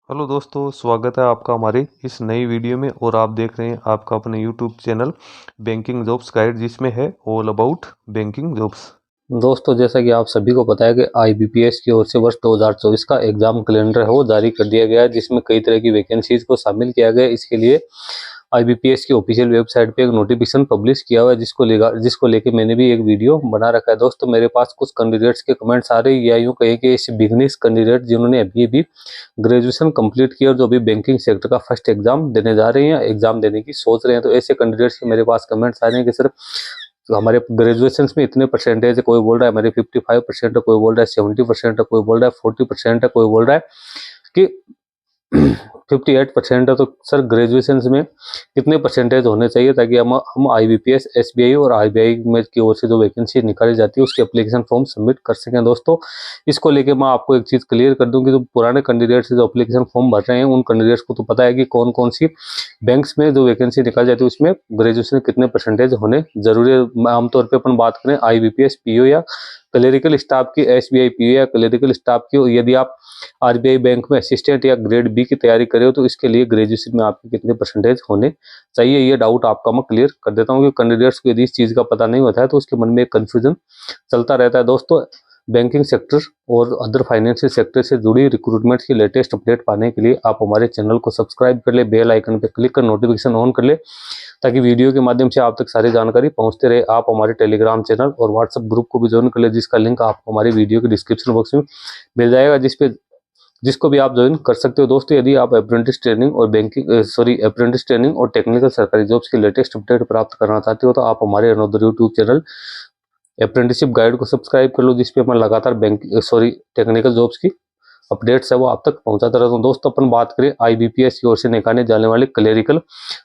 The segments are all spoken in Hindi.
हेलो दोस्तों, स्वागत है आपका हमारी इस नई वीडियो में। और आप देख रहे हैं आपका अपने YouTube channel banking jobs guide, जिसमें है ऑल अबाउट बैंकिंग जॉब्स। दोस्तों, जैसा कि आप सभी को पता है कि आईबीपीएस की ओर से वर्ष 2024 का एग्जाम कैलेंडर है वो जारी कर दिया गया है, जिसमें कई तरह की वैकेंसीज को शामिल किया गया है। इसके लिए आईबीपीएस की ऑफिशियल वेबसाइट पे एक नोटिफिकेशन पब्लिश किया हुआ है, जिसको लेके मैंने भी एक वीडियो बना रखा है। दोस्तों, मेरे पास कुछ कैंडिडेट्स के कमेंट्स आ रहे हैं, या यूं कहें कि इस बिगनिस कैंडिडेट जिन्होंने अभी ग्रेजुएशन कंप्लीट किया और जो अभी बैंकिंग सेक्टर का फर्स्ट एग्जाम देने जा रहे हैं, एग्जाम देने की सोच रहे हैं, तो ऐसे कैंडिडेट्स के मेरे पास कमेंट्स आ रहे हैं कि सर हमारे ग्रेजुएशन में इतने परसेंटेज है। कोई बोल रहा है हमारे 55% है, कोई बोल रहा है 70% है, कोई बोल रहा है 40% है, कोई बोल रहा है कि 58% है। तो सर ग्रेजुएशन में कितने परसेंटेज होने चाहिए ताकि हम आईबीपीएस, एसबीआई और आरबीआई में की ओर से जो वैकेंसी निकाली जाती है उसके एप्लीकेशन फॉर्म सबमिट कर सकें। दोस्तों, इसको लेके मैं आपको एक चीज क्लियर कर दूं कि जो पुराने कैंडिडेट्स जो एप्लीकेशन फॉर्म भर रहे हैं, उन कैंडिडेट्स को तो पता है कि कौन कौन सी बैंक्स में जो वैकेंसी निकाली जाती है उसमें ग्रेजुएशन कितने परसेंटेज होने जरूरी है। आमतौर पर अपन बात करें आईबीपीएस पीओ या क्लेरिकल स्टाफ की, एसबीआई पीओ या क्लेरिकल स्टाफ की, यदि आप आरबीआई बैंक में असिस्टेंट या ग्रेड बी की तैयारी करे हो तो इसके लिए ग्रेजुएशन में आपके कितने परसेंटेज होने चाहिए, ये डाउट आपका मैं क्लियर कर देता हूँ कि कैंडिडेट्स को यदि इस चीज़ का पता नहीं होता है तो उसके मन में एक कन्फ्यूजन चलता रहता है। दोस्तों, बैंकिंग सेक्टर और अदर फाइनेंशियल सेक्टर से जुड़ी रिक्रूटमेंट की लेटेस्ट अपडेट पाने के लिए आप हमारे चैनल को सब्सक्राइब कर ले, बेल आइकन पर क्लिक कर नोटिफिकेशन ऑन कर ले, ताकि वीडियो के माध्यम से आप तक सारी जानकारी पहुंचते रहे। आप हमारे टेलीग्राम चैनल और व्हाट्सएप ग्रुप को भी ज्वाइन कर ले, जिसका लिंक आपको हमारी वीडियो के डिस्क्रिप्शन बॉक्स में मिल जाएगा, जिसको भी आप ज्वाइन कर सकते हो। दोस्तों, यदि आप अप्रेंटिस ट्रेनिंग और टेक्निकल सरकारी जॉब्स की लेटेस्ट अपडेट प्राप्त करना चाहते हो तो आप हमारे another YouTube channel apprenticeship guide को सब्सक्राइब कर लो, जिसपे मैं लगातार टेक्निकल जॉब्स की अपडेट्स है वो आप तक पहुंचाता रहता हूँ। दोस्तों, अपन बात करें आईबीपीएस की ओर से निकाले जाने वाले क्लेरिकल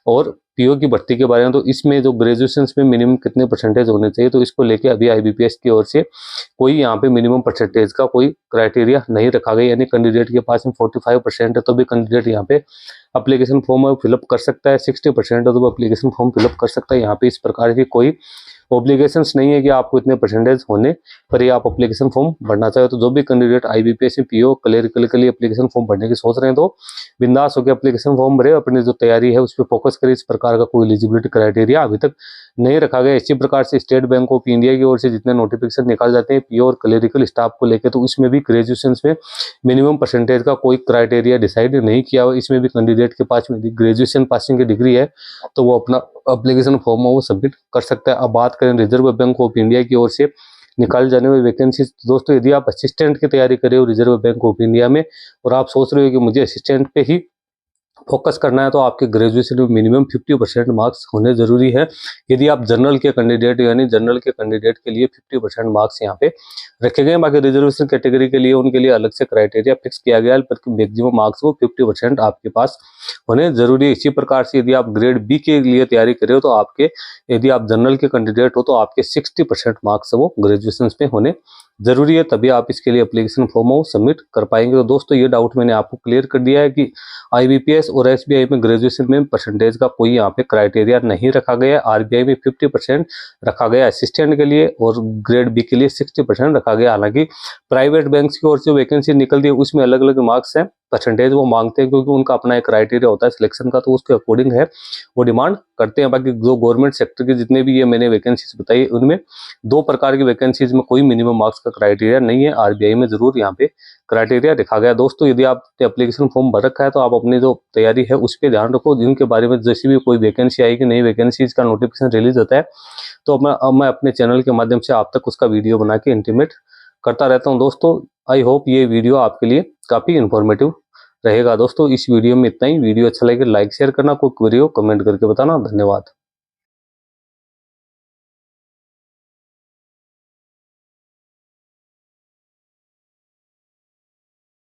और पीओ की भर्ती के बारे में, तो इसमें जो ग्रेजुएशन में मिनिमम कितने परसेंटेज होने चाहिए, तो इसको लेके अभी आईबीपीएस की ओर से कोई यहाँ पे मिनिमम परसेंटेज का कोई क्राइटेरिया नहीं रखा गया। यानी कैंडिडेट के पास में 45% है तो भी कैंडिडेट यहाँ पे एप्लीकेशन फॉर्म फिलअप कर सकता है, 60% है तो एप्लीकेशन फॉर्म फिलअप कर सकता है। यहाँ पे इस प्रकार की कोई ऑब्लिगेशंस नहीं है कि आपको इतने परसेंटेज होने पर ही आप एप्लीकेशन फॉर्म भरना चाहे। तो जो भी कैंडिडेट आईबीपीएस में पीओ क्लेरिकल के लिए एप्लीकेशन फॉर्म भरने की सोच रहे हैं तो बिंदास होकर एप्लीकेशन फॉर्म भरे, अपनी जो तैयारी है उस पर फोकस करें। इस प्रकार का कोई एलिजिबिलिटी क्राइटेरिया अभी तक नहीं रखा गया। इसी प्रकार से स्टेट बैंक ऑफ इंडिया की ओर से जितने नोटिफिकेशन निकाल जाते हैं पीओ और क्लेरिकल स्टाफ को लेकर, तो उसमें भी ग्रेजुएशन में मिनिमम परसेंटेज का कोई क्राइटेरिया डिसाइड नहीं किया हुआ। इसमें भी कैंडिडेट के पास में ग्रेजुएशन पासिंग की डिग्री है तो वो अपना एप्लीकेशन फॉर्म वो सबमिट कर सकता है। अब बात करें रिजर्व बैंक ऑफ इंडिया की ओर से निकाली जाने वाली वैकेंसी, दोस्तों यदि आप असिस्टेंट की तैयारी कर रहे हो रिजर्व बैंक ऑफ इंडिया में और आप सोच रहे हो कि मुझे असिस्टेंट पे ही फोकस करना है, तो आपके ग्रेजुएशन में मिनिमम 50% मार्क्स होने जरूरी है। यदि आप जनरल के कैंडिडेट यानी जनरल के कैंडिडेट के लिए 50% मार्क्स यहाँ पे रखे गए। बाकी रिजर्वेशन कैटेगरी के लिए उनके लिए अलग से क्राइटेरिया फिक्स किया गया है, पर मैक्सिमम मार्क्स वो 50% आपके पास होने जरूरी है। इसी प्रकार से यदि आप ग्रेड बी के लिए तैयारी कर रहे हो तो आपके, यदि आप जनरल के कैंडिडेट हो तो आपके 60% मार्क्स वो ग्रेजुएशन में होने जरूरी है, तभी आप इसके लिए एप्लीकेशन फॉर्म सबमिट कर पाएंगे। तो दोस्तों, ये डाउट मैंने आपको क्लियर कर दिया है कि आईबीपीएस और एसबीआई में ग्रेजुएशन में परसेंटेज का कोई यहाँ पे क्राइटेरिया नहीं रखा गया है। आरबीआई में 50% रखा गया असिस्टेंट के लिए और ग्रेड बी के लिए 60% रखा गया। हालांकि प्राइवेट बैंक्स की ओर से वैकेंसी निकलती है उसमें अलग अलग मार्क्स हैं, परसेंटेज वो मांगते हैं, क्योंकि उनका अपना एक क्राइटेरिया होता है सिलेक्शन का, तो उसके अकॉर्डिंग है वो डिमांड करते हैं। बाकी जो गवर्नमेंट सेक्टर के जितने भी ये मैंने वैकेंसीज बताई उनमें 2 प्रकार की वैकेंसीज में कोई मिनिमम मार्क्स का क्राइटेरिया नहीं है। आरबीआई में जरूर यहाँ पे क्राइटेरिया रखा गया। दोस्तों, यदि आपने एप्लीकेशन फॉर्म भर रखा है तो आप अपनी जो तैयारी है उस पर ध्यान रखो। जिनके बारे में जैसी भी कोई वैकेंसी आएगी, नई वैकेंसीज का नोटिफिकेशन रिलीज होता है तो मैं अपने चैनल के माध्यम से आप तक उसका वीडियो बना के इंटीमेट करता रहता हूँ। दोस्तों, आई होप ये वीडियो आपके लिए काफी इंफॉर्मेटिव रहेगा। दोस्तों, इस वीडियो में इतना ही। वीडियो अच्छा लगे लाइक शेयर करना, कोई क्वेरी हो कमेंट करके बताना। धन्यवाद।